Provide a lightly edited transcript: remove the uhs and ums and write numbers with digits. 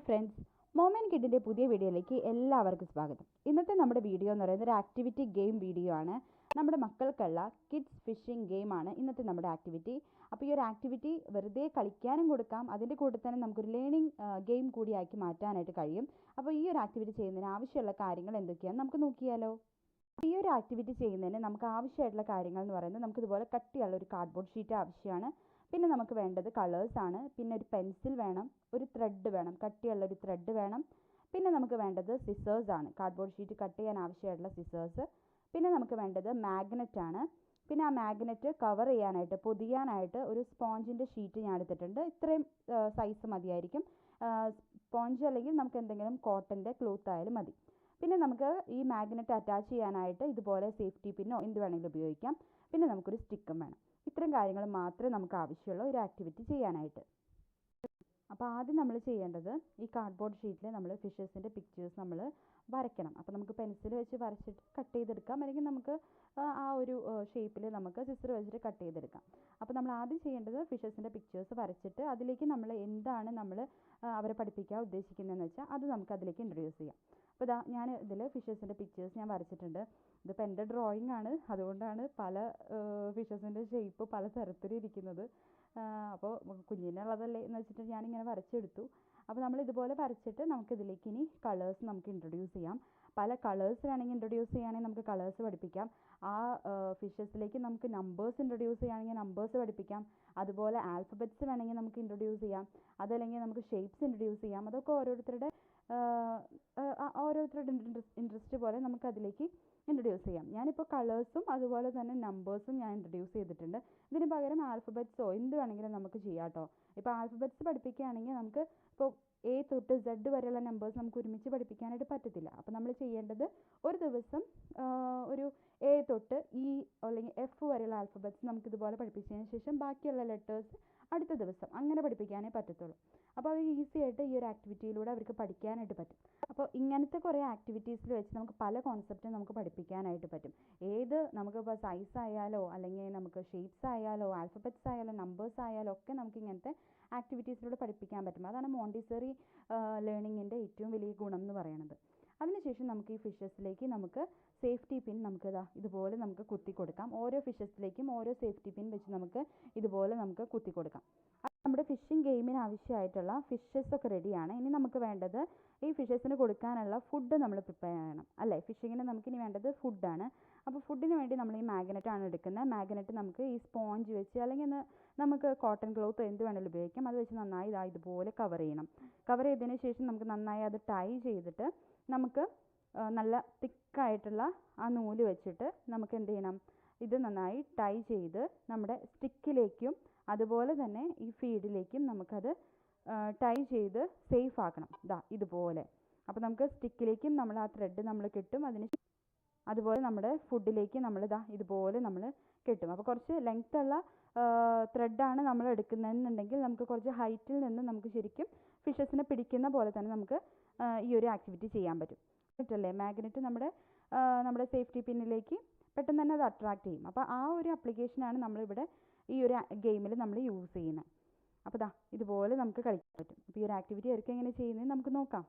Friends, mom and കിഡിൻ്റെ പുതിയ വീഡിയോയിലേക്ക് എല്ലാവർക്കും സ്വാഗതം. ഇന്നത്തെ നമ്മുടെ വീഡിയോ എന്ന് പറയുന്നത് ഒരു ആക്ടിവിറ്റി ഗെയിം വീഡിയോ ആണ്. നമ്മുടെ മക്കൾക്കുള്ള കിഡ്സ് ഫിഷിംഗ് ഗെയിമാണ് ഇന്നത്തെ നമ്മുടെ ആക്ടിവിറ്റി. അപ്പോൾ ഈ ഒരു ആക്ടിവിറ്റി വെറുതെ കളിക്കാനും കൊടുക്കാം, അതിൻ്റെ കൂടെ തന്നെ നമുക്കൊരു ലേണിംഗ് ഗെയിം കൂടിയാക്കി മാറ്റാനായിട്ട് കഴിയും. അപ്പോൾ ഈ ഒരു ആക്ടിവിറ്റി ചെയ്യുന്നതിന് ആവശ്യമുള്ള കാര്യങ്ങൾ എന്തൊക്കെയാണെന്ന് നമുക്ക് നോക്കിയാലോ. ഈ ഒരു ആക്ടിവിറ്റി ചെയ്യുന്നതിന് നമുക്ക് ആവശ്യമായിട്ടുള്ള കാര്യങ്ങൾ എന്ന് പറയുന്നത് നമുക്കിതുപോലെ കട്ടിയുള്ള ഒരു കാർഡ്ബോർഡ് ഷീറ്റ് ആവശ്യമാണ്. പിന്നെ നമുക്ക് വേണ്ടത് കളേഴ്സാണ്. പിന്നെ ഒരു പെൻസിൽ വേണം, ഒരു ത്രെഡ് വേണം, കട്ടിയുള്ളൊരു ത്രെഡ് വേണം. പിന്നെ നമുക്ക് വേണ്ടത് സിസേഴ്സാണ്, കാർഡ്ബോർഡ് ഷീറ്റ് കട്ട് ചെയ്യാൻ ആവശ്യമായിട്ടുള്ള സിസേഴ്സ്. പിന്നെ നമുക്ക് വേണ്ടത് മാഗ്നറ്റാണ്. പിന്നെ ആ മാഗ്നറ്റ് കവർ ചെയ്യാനായിട്ട്, പൊതിയാനായിട്ട് ഒരു സ്പോഞ്ചിൻ്റെ ഷീറ്റ് ഞാൻ എടുത്തിട്ടുണ്ട്. ഇത്രയും സൈസ് മതിയായിരിക്കും. സ്പോഞ്ച് അല്ലെങ്കിൽ നമുക്ക് എന്തെങ്കിലും കോട്ടൻ്റെ ക്ലോത്ത് ആയാലും മതി. പിന്നെ നമുക്ക് ഈ മാഗ്നറ്റ് അറ്റാച്ച് ചെയ്യാനായിട്ട് ഇതുപോലെ സേഫ്റ്റി പിന്നോ എന്ത് വേണമെങ്കിലും ഉപയോഗിക്കാം. പിന്നെ നമുക്കൊരു സ്റ്റിക്കും വേണം. ഇത്രയും കാര്യങ്ങൾ മാത്രമേ നമുക്ക് ആവശ്യമുള്ളൂ ഒരു ആക്ടിവിറ്റി ചെയ്യാനായിട്ട്. അപ്പോൾ ആദ്യം നമ്മൾ ചെയ്യേണ്ടത് ഈ കാർഡ്ബോർഡ് ഷീറ്റിൽ നമ്മൾ ഫിഷസിൻ്റെ പിക്ചേഴ്സ് നമ്മൾ വരയ്ക്കണം. അപ്പോൾ നമുക്ക് പെൻസിൽ വെച്ച് വരച്ചിട്ട് കട്ട് ചെയ്തെടുക്കാം, അല്ലെങ്കിൽ നമുക്ക് ആ ഒരു ഷേപ്പിൽ നമുക്ക് സിസർ വെച്ചിട്ട് കട്ട് ചെയ്തെടുക്കാം. അപ്പോൾ നമ്മൾ ആദ്യം ചെയ്യേണ്ടത് ഫിഷസിൻ്റെ പിക്ചേഴ്സ് വരച്ചിട്ട് അതിലേക്ക് നമ്മൾ എന്താണ് നമ്മൾ അവരെ പഠിപ്പിക്കാൻ ഉദ്ദേശിക്കുന്നതെന്ന് വെച്ചാൽ അത് നമുക്ക് അതിലേക്ക് ഇൻട്രൊഡ്യൂസ് ചെയ്യാം. അപ്പോൾ ഇതാ ഞാൻ ഇതിൽ ഫിഷസിൻ്റെ പിക്ചേഴ്സ് ഞാൻ വരച്ചിട്ടുണ്ട്. ഇതിപ്പോൾ എൻ്റെ ഡ്രോയിങ് ആണ്, അതുകൊണ്ടാണ് പല ഫിഷസിൻ്റെ ഷേപ്പ് പല തരത്തിലിരിക്കുന്നത്. അപ്പോൾ കുഞ്ഞിനുള്ളതല്ലേ എന്ന് വെച്ചിട്ട് ഞാനിങ്ങനെ വരച്ചെടുത്തു. അപ്പോൾ നമ്മൾ ഇതുപോലെ വരച്ചിട്ട് നമുക്കിതിലേക്ക് ഇനി കളേഴ്സ് നമുക്ക് ഇൻട്രൊഡ്യൂസ് ചെയ്യാം. പല കളേഴ്സ് വേണമെങ്കിൽ ഇൻട്രൊഡ്യൂസ് ചെയ്യുകയാണെങ്കിൽ നമുക്ക് കളേഴ്സ് പഠിപ്പിക്കാം. ആ ഫിഷസിലേക്ക് നമുക്ക് നമ്പേഴ്സ് ഇൻട്രൊഡ്യൂസ് ചെയ്യുകയാണെങ്കിൽ നമ്പേഴ്സ് പഠിപ്പിക്കാം. അതുപോലെ ആൽഫബറ്റ്സ് വേണമെങ്കിൽ നമുക്ക് ഇൻട്രൊഡ്യൂസ് ചെയ്യാം. അതല്ലെങ്കിൽ നമുക്ക് ഷേപ്സ് ഇൻട്രൊഡ്യൂസ് ചെയ്യാം. അതൊക്കെ ഓരോരുത്തരുടെ ഇൻട്രസ്റ്റ് പോലെ നമുക്ക് അതിലേക്ക് ഇൻട്രൊഡ്യൂസ് ചെയ്യാം. ഞാനിപ്പോൾ കളേഴ്സും അതുപോലെ തന്നെ നമ്പേഴ്സും ഞാൻ ഇൻട്രൊഡ്യൂസ് ചെയ്തിട്ടുണ്ട്. ഇതിന് പകരം ആൽഫബറ്റ്സോ എന്ത് വേണമെങ്കിലും നമുക്ക് ചെയ്യാം കേട്ടോ. ഇപ്പോൾ ആൽഫബറ്റ്സ് പഠിപ്പിക്കുകയാണെങ്കിൽ നമുക്ക് ഇപ്പോൾ A തൊട്ട് Z വരെയുള്ള നമ്പേഴ്സ് നമുക്ക് ഒരുമിച്ച് പഠിപ്പിക്കാനായിട്ട് പറ്റത്തില്ല. അപ്പോൾ നമ്മൾ ചെയ്യേണ്ടത് ഒരു ദിവസം ഒരു A തൊട്ട് E അല്ലെങ്കിൽ F വരെയുള്ള ആൽഫബറ്റ്സ് നമുക്കിതുപോലെ പഠിപ്പിച്ചതിന് ശേഷം ബാക്കിയുള്ള ലെറ്റേഴ്സ് അടുത്ത ദിവസം അങ്ങനെ പഠിപ്പിക്കാനേ പറ്റത്തുള്ളൂ. അപ്പോൾ അത് ഈസി ആയിട്ട് ഈ ഒരു ആക്ടിവിറ്റിയിലൂടെ അവർക്ക് പഠിക്കാനായിട്ട് പറ്റും. അപ്പോൾ ഇങ്ങനത്തെ കുറേ ആക്ടിവിറ്റീസിൽ വെച്ച് നമുക്ക് പല കോൺസെപ്റ്റും നമുക്ക് പഠിപ്പിക്കാനായിട്ട് പറ്റും. ഏത് നമുക്കിപ്പോൾ സൈസ് ആയാലോ അല്ലെങ്കിൽ നമുക്ക് ഷേപ്സ് ആയാലോ ആൽഫബറ്റ്സ് ആയാലോ നമ്പേഴ്സ് ആയാലോ ഒക്കെ നമുക്ക് ഇങ്ങനത്തെ ആക്ടിവിറ്റീസിലൂടെ പഠിപ്പിക്കാൻ പറ്റും. അതാണ് മോണ്ടിസറി ലേണിങ്ങിൻ്റെ ഏറ്റവും വലിയ ഗുണം എന്ന് പറയുന്നത്. അതിനുശേഷം നമുക്ക് ഈ ഫിഷസിലേക്ക് നമുക്ക് സേഫ്റ്റി പിൻ നമുക്ക് ഇതുപോലെ നമുക്ക് കുത്തി കൊടുക്കാം. ഓരോ ഫിഷസിലേക്കും ഓരോ സേഫ്റ്റി പിൻ വെച്ച് നമുക്ക് ഇതുപോലെ നമുക്ക് കുത്തി കൊടുക്കാം. നമ്മുടെ ഫിഷിംഗ് ഗെയിമിന് ആവശ്യമായിട്ടുള്ള ഫിഷസ് ഒക്കെ റെഡിയാണ്. ഇനി നമുക്ക് വേണ്ടത് ഈ ഫിഷസിന് കൊടുക്കാനുള്ള ഫുഡ് നമ്മൾ പ്രിപ്പയർ ചെയ്യണം അല്ലേ. ഫിഷിങ്ങിന് നമുക്കിനി വേണ്ടത് ഫുഡാണ്. അപ്പോൾ ഫുഡിന് വേണ്ടി നമ്മൾ ഈ മാഗ്നറ്റാണ് എടുക്കുന്നത്. മാഗ്നറ്റ് നമുക്ക് ഈ സ്പോഞ്ച് വെച്ച് അല്ലെങ്കിൽ നമുക്ക് കോട്ടൺ ക്ലോത്ത് എന്ത് വേണമെങ്കിലും ഉപയോഗിക്കാം. അത് വെച്ച് നന്നായി ഇതുപോലെ കവർ ചെയ്യണം. കവർ ചെയ്തതിന് ശേഷം നമുക്ക് നന്നായി അത് ടൈ ചെയ്തിട്ട് നമുക്ക് നല്ല തിക്കായിട്ടുള്ള ആ നൂല് വെച്ചിട്ട് നമുക്ക് എന്ത് ചെയ്യണം, ഇത് നന്നായി ടൈ ചെയ്ത് നമ്മുടെ സ്റ്റിക്കിലേക്കും അതുപോലെ തന്നെ ഈ ഫീഡിലേക്കും നമുക്കത് ടൈ ചെയ്ത് സേഫ് ആക്കണം. ഇതുപോലെ. അപ്പോൾ നമുക്ക് സ്റ്റിക്കിലേക്കും നമ്മൾ ആ ത്രെഡ് നമ്മൾ കെട്ടും. അതുപോലെ നമ്മുടെ ഫുഡിലേക്ക് നമ്മൾ ഇതുപോലെ നമ്മൾ കെട്ടും. അപ്പോൾ കുറച്ച് ലെങ്ത്തുള്ള ത്രെഡാണ് നമ്മൾ എടുക്കുന്നതെന്നുണ്ടെങ്കിൽ നമുക്ക് കുറച്ച് ഹൈറ്റിൽ നിന്ന് നമുക്ക് ശരിക്കും ഫിഷസിനെ പിടിക്കുന്ന പോലെ തന്നെ നമുക്ക് ഈ ഒരു ആക്ടിവിറ്റി ചെയ്യാൻ പറ്റും. പറ്റല്ലേ, മാഗ്നറ്റ് നമ്മുടെ സേഫ്റ്റി പിന്നിലേക്ക് പെട്ടെന്ന് തന്നെ അത് അട്രാക്റ്റ് ചെയ്യും. അപ്പോൾ ആ ഒരു ആപ്ലിക്കേഷനാണ് നമ്മളിവിടെ ഈ ഒരു ഗെയിമിൽ നമ്മൾ യൂസ് ചെയ്യുന്നത്. അപ്പോൾ ഇതുപോലെ നമുക്ക് കളിക്കാൻ പറ്റും. അപ്പോൾ ഈ ഒരു ആക്ടിവിറ്റി ആയിരിക്കും എങ്ങനെ ചെയ്യുന്നത് നമുക്ക് നോക്കാം.